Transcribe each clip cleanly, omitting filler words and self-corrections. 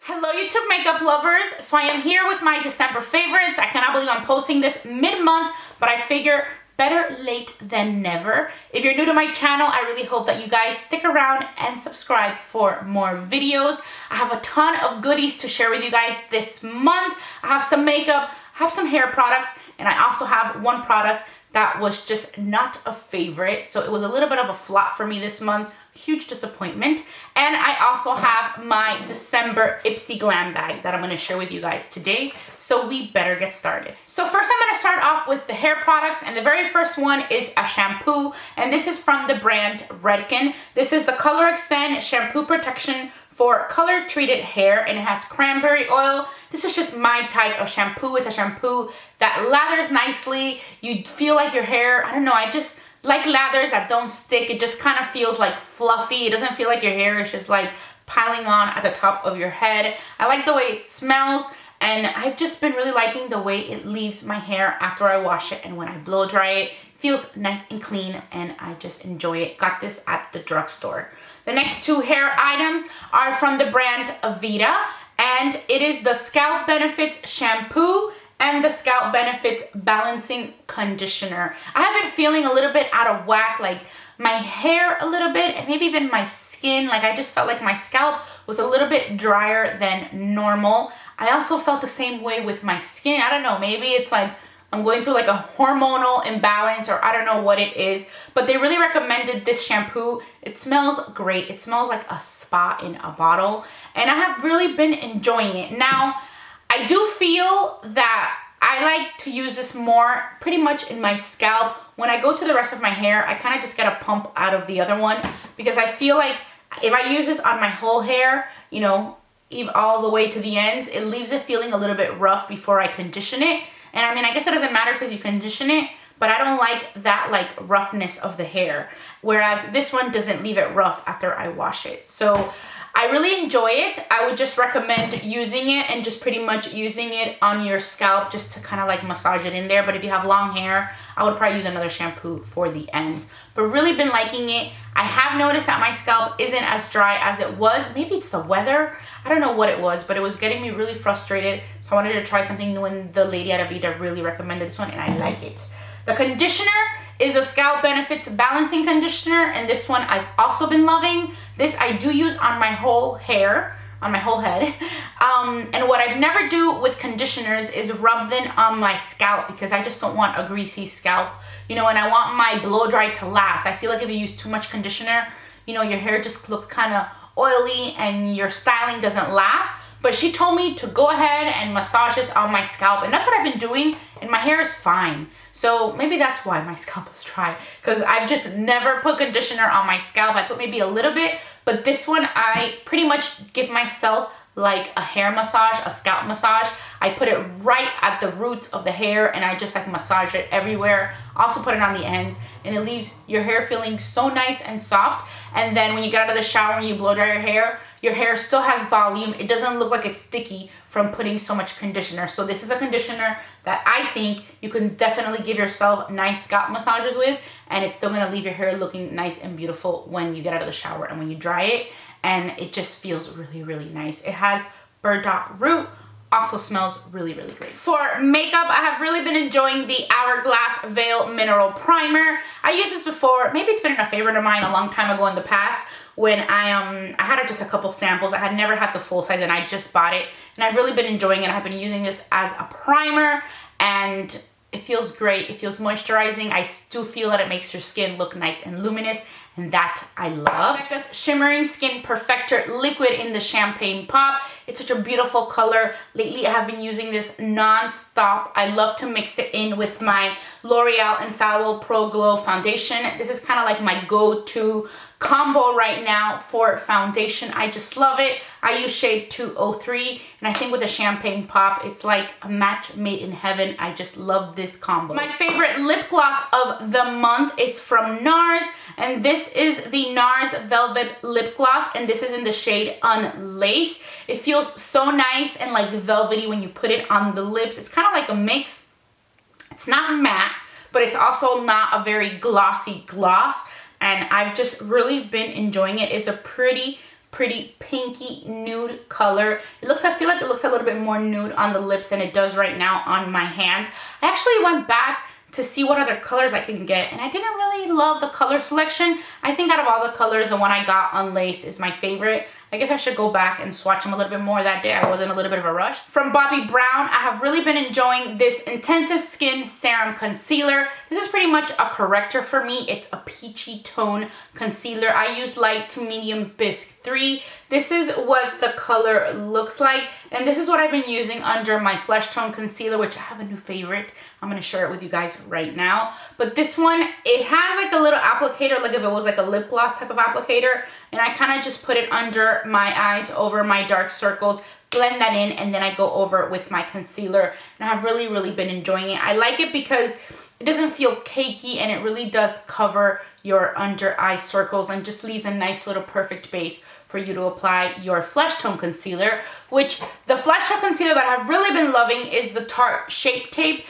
Hello YouTube makeup lovers. So I am here with my December favorites. I cannot believe I'm posting this mid-month, but I figure better late than never. If you're new to my channel, I really hope that you guys stick around and subscribe for more videos. I have a ton of goodies to share with you guys this month. I have some makeup, I have some hair products, and I also have one product that was just not a favorite. So it was a little bit of a flop for me this month. Huge disappointment. And I also have my December Ipsy Glam bag that I'm going to share with you guys today. So we better get started. So first I'm going to start off with the hair products, and the very first one is a shampoo, and this is from the brand Redken. This is the Color Extend Shampoo Protection for color treated hair, and it has cranberry oil. This is just my type of shampoo. It's a shampoo that lathers nicely. You feel like your hair, I don't know, I just like lathers that don't stick. It just kind of feels like fluffy. It doesn't feel like your hair is just like piling on at the top of your head. I like the way it smells, and I've just been really liking the way it leaves my hair after I wash it, and when I blow dry it, feels nice and clean, and I just enjoy it. Got this at the drugstore. The next two hair items are from the brand Aveda, and it is the Scalp Benefits Shampoo and the Scalp Benefits Balancing Conditioner. I have been feeling a little bit out of whack, like my hair a little bit, and maybe even my skin. Like I just felt like my scalp was a little bit drier than normal. I also felt the same way with my skin. I don't know, maybe it's like I'm going through like a hormonal imbalance, or I don't know what it is, but they really recommended this shampoo. It smells great. It smells like a spa in a bottle, and I have really been enjoying it. Now, I do feel that I like to use this more pretty much in my scalp. When I go to the rest of my hair, I kind of just get a pump out of the other one, because I feel like if I use this on my whole hair, you know, all the way to the ends, it leaves it feeling a little bit rough before I condition it. And I mean, I guess it doesn't matter because you condition it, but I don't like that like roughness of the hair. Whereas this one doesn't leave it rough after I wash it. So I really enjoy it. I would just recommend using it and just pretty much using it on your scalp just to kind of like massage it in there. But if you have long hair, I would probably use another shampoo for the ends. But really been liking it. I have noticed that my scalp isn't as dry as it was. Maybe it's the weather. I don't know what it was, but it was getting me really frustrated. So I wanted to try something new, and the lady at Aveda really recommended this one, and I like it. The conditioner is a Scalp Benefits Balancing Conditioner, and this one I've also been loving. This I do use on my whole hair, on my whole head. And what I never do with conditioners is rub them on my scalp, because I just don't want a greasy scalp, you know, and I want my blow dry to last. I feel like if you use too much conditioner, you know, your hair just looks kind of oily and your styling doesn't last. But she told me to go ahead and massage this on my scalp, and that's what I've been doing, and my hair is fine. So maybe that's why my scalp is dry, because I've just never put conditioner on my scalp. I put maybe a little bit, but this one I pretty much give myself like a hair massage, a scalp massage. I put it right at the roots of the hair, and I just like massage it everywhere. Also put it on the ends, and it leaves your hair feeling so nice and soft. And then when you get out of the shower and you blow dry your hair still has volume. It doesn't look like it's sticky from putting so much conditioner. So this is a conditioner that I think you can definitely give yourself nice scalp massages with, and it's still gonna leave your hair looking nice and beautiful when you get out of the shower and when you dry it, and it just feels really, really nice. It has burdock root, also smells really, really great. For makeup, I have really been enjoying the Hourglass Veil Mineral Primer. I used this before. Maybe it's been a favorite of mine a long time ago in the past, when I had just a couple samples. I had never had the full size, and I just bought it, and I've really been enjoying it. I've been using this as a primer, and it feels great. It feels moisturizing. I do feel that it makes your skin look nice and luminous, and that I love. Becca's Shimmering Skin Perfector Liquid in the Champagne Pop. It's such a beautiful color. Lately, I have been using this non-stop. I love to mix it in with my L'Oreal Infallible Pro Glow Foundation. This is kind of like my go-to combo right now for foundation. I just love it. I use shade 203, and I think with the Champagne Pop, it's like a match made in heaven. I just love this combo. My favorite lip gloss of the month is from Nars, and this is the Nars Velvet Lip Gloss, and this is in the shade Unlaced. It feels so nice and like velvety when you put it on the lips. It's kind of like a mix. It's not matte, but it's also not a very glossy gloss. And I've just really been enjoying it. It's a pretty pretty pinky nude color. I feel like it looks a little bit more nude on the lips than it does right now on my hand. I actually went back to see what other colors I can get, and I didn't really love the color selection. I think out of all the colors, the one I got, Unlaced, is my favorite. I guess I should go back and swatch them a little bit more that day. I was in a little bit of a rush. From Bobbi Brown, I have really been enjoying this Intensive Skin Serum Concealer. This is pretty much a corrector for me. It's a peachy tone concealer. I use light to medium Bisque 3. This is what the color looks like, and this is what I've been using under my Flesh Tone Concealer, which I have a new favorite. I'm gonna share it with you guys right now. But this one, it has like a little applicator, like if it was like a lip gloss type of applicator, and I kind of just put it under my eyes, over my dark circles, blend that in, and then I go over it with my concealer, and I've really been enjoying it. I like it because it doesn't feel cakey, and it really does cover your under eye circles and just leaves a nice little perfect base for you to apply your Flesh Tone Concealer, which the Flesh Tone Concealer that I've really been loving is the Tarte Shape Tape.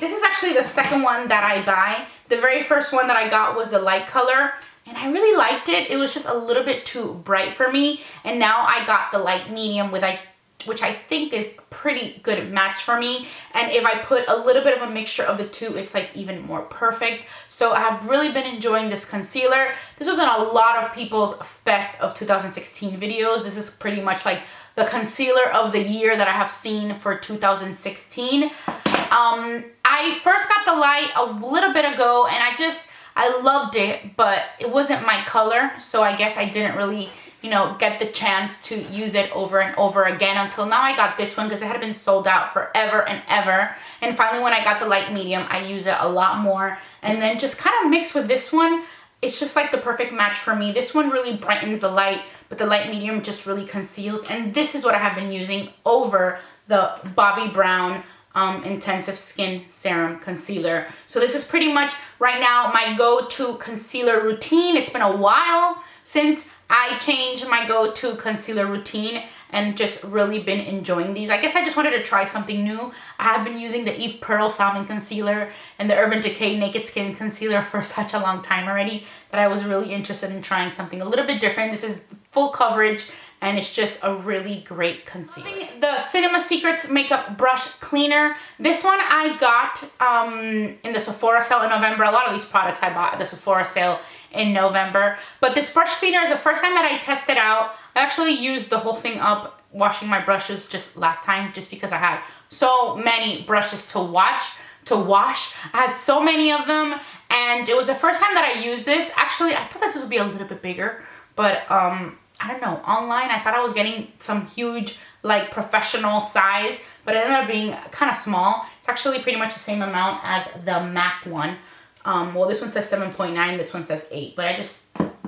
This is actually the second one that I buy. The very first one that I got was a light color, and I really liked it. It was just a little bit too bright for me, and now I got the light medium, which I think is a pretty good match for me. And if I put a little bit of a mixture of the two, it's like even more perfect. So I have really been enjoying this concealer. This was in a lot of people's best of 2016 videos. This is pretty much like the concealer of the year that I have seen for 2016. I first got the light a little bit ago, and I loved it, but it wasn't my color. So I guess I didn't really, you know, get the chance to use it over and over again until now I got this one, because it had been sold out forever and ever. And finally, when I got the light medium, I use it a lot more. And then just kind of mixed with this one, it's just like the perfect match for me. This one really brightens the light, but the light medium just really conceals. And this is what I have been using over the Bobbi Brown Intensive Skin Serum Concealer. So this is pretty much right now my go-to concealer routine. It's been a while since I changed my go-to concealer routine, and just really been enjoying these. I guess I just wanted to try something new. I have been using the Eve Pearl Salmon Concealer and the Urban Decay Naked Skin Concealer for such a long time already that I was really interested in trying something a little bit different. This is full coverage, and it's just a really great concealer. The Cinema Secrets Makeup Brush Cleaner. This one I got in the Sephora sale in November. A lot of these products I bought at the Sephora sale in November. But this brush cleaner is the first time that I tested out. I actually used the whole thing up washing my brushes just last time, just because I had so many brushes to wash. I had so many of them, and it was the first time that I used this. Actually, I thought this would be a little bit bigger, but I don't know, online I thought I was getting some huge like professional size, but it ended up being kind of small. It's actually pretty much the same amount as the MAC one. Well, this one says 7.9, this one says 8, but I just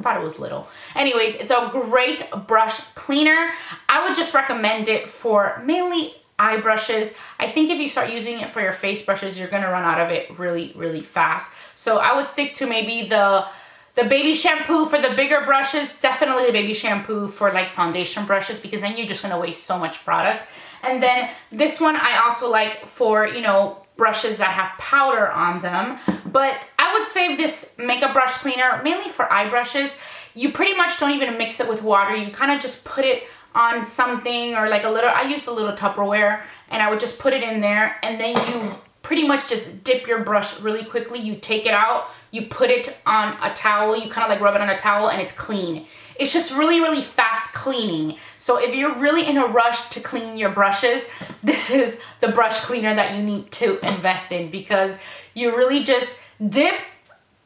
thought it was little. Anyways, it's a great brush cleaner. I would just recommend it for mainly eye brushes. I think if you start using it for your face brushes, you're gonna run out of it really fast. So I would stick to maybe the baby shampoo for the bigger brushes, definitely the baby shampoo for like foundation brushes, because then you're just gonna waste so much product. And then this one I also like for, you know, brushes that have powder on them. But I would save this makeup brush cleaner mainly for eye brushes. You pretty much don't even mix it with water. You kind of just put it on something, or like a little, I used a little Tupperware, and I would just put it in there, and then you pretty much just dip your brush really quickly. You take it out, you put it on a towel, you kind of like rub it on a towel, and it's clean. It's just really fast cleaning. So if you're really in a rush to clean your brushes, this is the brush cleaner that you need to invest in, because you really just dip,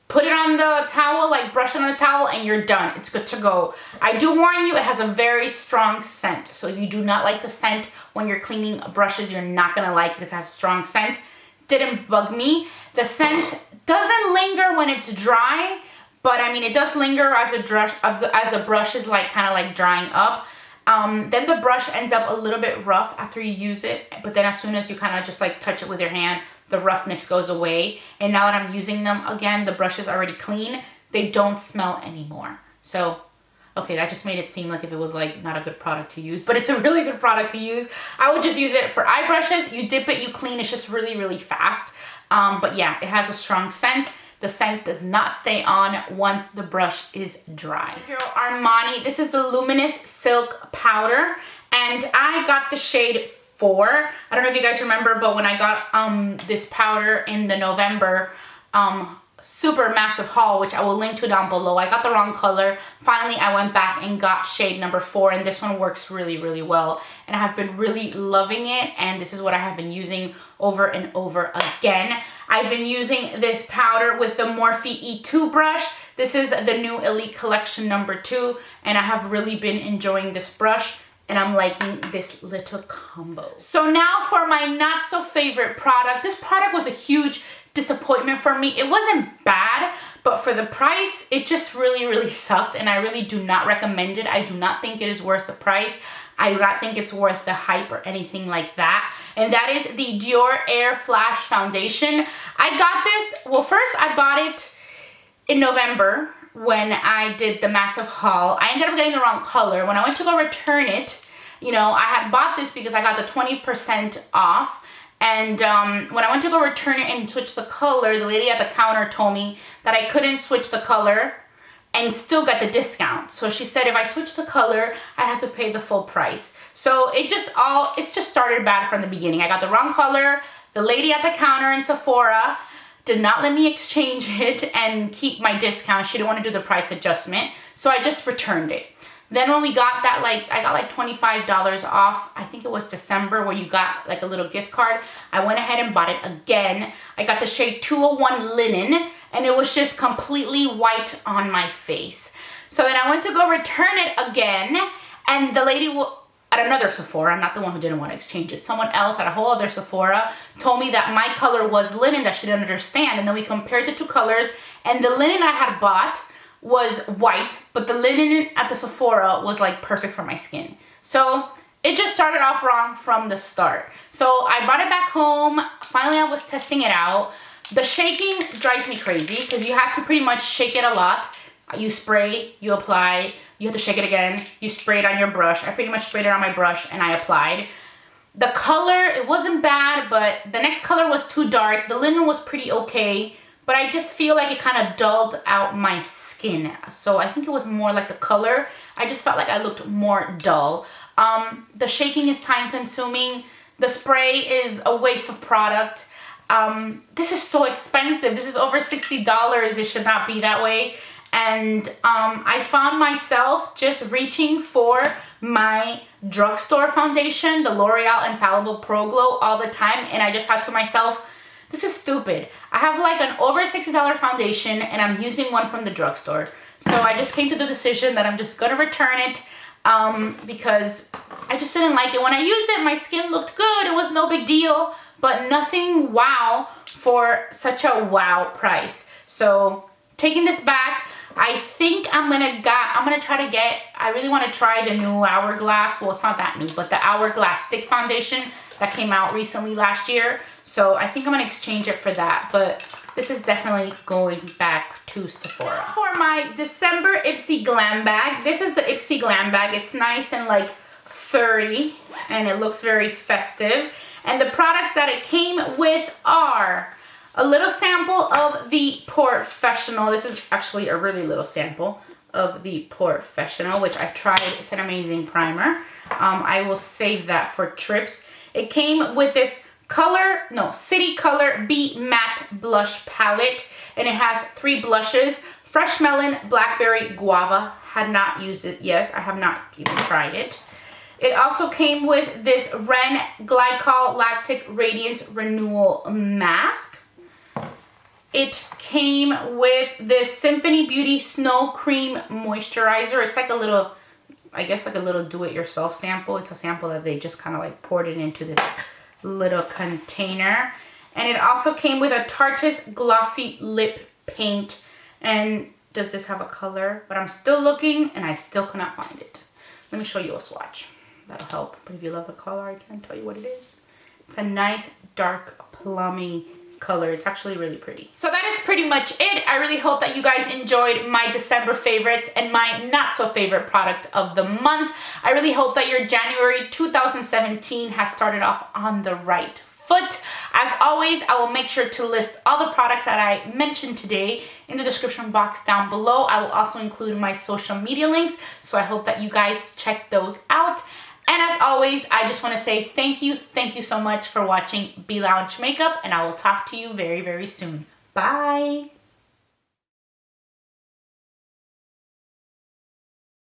put it on the towel, like brush it on the towel, and you're done. It's good to go. I do warn you, it has a very strong scent. So if you do not like the scent when you're cleaning brushes, you're not gonna like it because it has a strong scent. Didn't bug me. The scent doesn't linger when it's dry, but I mean, it does linger as a brush is like kind of like drying up. Then the brush ends up a little bit rough after you use it, but then as soon as you kind of just like touch it with your hand, the roughness goes away. And now that I'm using them again, the brush is already clean. They don't smell anymore. So, okay, that just made it seem like if it was like not a good product to use, but it's a really good product to use. I would just use it for eye brushes. You dip it, you clean, it's just really fast. But yeah, it has a strong scent. The scent does not stay on once the brush is dry. Armani, this is the Luminous Silk Powder, and I got the shade 4. I don't know if you guys remember, but when I got this powder in the November super massive haul, which I will link to down below, I got the wrong color. Finally, I went back and got shade number 4, and this one works really, really well. And I have been really loving it, and this is what I have been using over and over again. I've been using this powder with the Morphe E2 brush. This is the new Elite Collection number 2, and I have really been enjoying this brush, and I'm liking this little combo. So now for my not so favorite product. This product was a huge disappointment for me. It wasn't bad, but for the price, it just really, really sucked, and I really do not recommend it. I do not think it is worth the price. I do not think it's worth the hype or anything like that. And that is the Dior AirFlash Foundation. I got this, well, first I bought it in November when I did the massive haul. I ended up getting the wrong color. When I went to go return it, you know, I had bought this because I got the 20% off. And when I went to go return it and switch the color, the lady at the counter told me that I couldn't switch the color and still get the discount. So she said if I switch the color, I have to pay the full price. So it just started bad from the beginning. I got the wrong color. The lady at the counter in Sephora did not let me exchange it and keep my discount. She didn't want to do the price adjustment. So I just returned it. Then when we got that, I got like $25 off. I think it was December, where you got like a little gift card. I went ahead and bought it again. I got the shade 201 Linen, and it was just completely white on my face. So then I went to go return it again, and the lady at another Sephora, I'm not the one who didn't want to exchange it, someone else at a whole other Sephora told me that my color was linen, that she didn't understand. And then we compared the two colors, and the linen I had bought was white, but the linen at the Sephora was like perfect for my skin. So it just started off wrong from the start. So I brought it back home. Finally, I was testing it out. The shaking drives me crazy because you have to pretty much shake it a lot. You spray, you apply, you have to shake it again, you spray it on your brush. I pretty much sprayed it on my brush and I applied. The color, it wasn't bad, but the next color was too dark. The linen was pretty okay, but I just feel like it kind of dulled out my skin. So I think it was more like the color. I just felt like I looked more dull. The shaking is time consuming. The spray is a waste of product. This is so expensive. This is over $60. It should not be that way. And I found myself just reaching for my drugstore foundation, the L'Oreal Infallible Pro Glow, all the time. And I just thought to myself, this is stupid. I have like an over $60 foundation and I'm using one from the drugstore. So I just came to the decision that I'm just gonna return it because I just didn't like it. When I used it, my skin looked good. It was no big deal, but nothing wow for such a wow price. So taking this back, I think I'm gonna try to get, I really wanna try the new Hourglass. Well, it's not that new, but the Hourglass stick foundation that came out recently last year. So I think I'm gonna exchange it for that, but this is definitely going back to Sephora. For my December Ipsy Glam bag, this is the Ipsy Glam bag. It's nice and like furry, and it looks very festive. And the products that it came with are a little sample of the Pore-Fessional. This is actually a really little sample of the Pore-Fessional, which I've tried. It's an amazing primer. I will save that for trips. It came with this City Color Be Matte Blush Palette, and it has 3 blushes: Fresh Melon, Blackberry, Guava. Had not used it. Yes, I have not even tried it. It also came with this Ren Glycol Lactic Radiance Renewal Mask. It came with this Symphony Beauty Snow Cream Moisturizer. It's like a little, I guess like a little do-it-yourself sample. It's a sample that they just kind of like poured it into this little container. And it also came with a Tarte Glossy Lip Paint. And does this have a color? But I'm still looking and I still cannot find it. Let me show you a swatch. That'll help. But if you love the color, I can't tell you what it is. It's a nice dark plummy color. It's actually really pretty. So that is pretty much it. I really hope that you guys enjoyed my December favorites and my not so favorite product of the month. I really hope that your January 2017 has started off on the right foot. As always, I will make sure to list all the products that I mentioned today in the description box down below. I will also include my social media links, so I hope that you guys check those out. And as always, I just want to say thank you so much for watching Be Lounge Makeup, and I will talk to you very, very soon. Bye!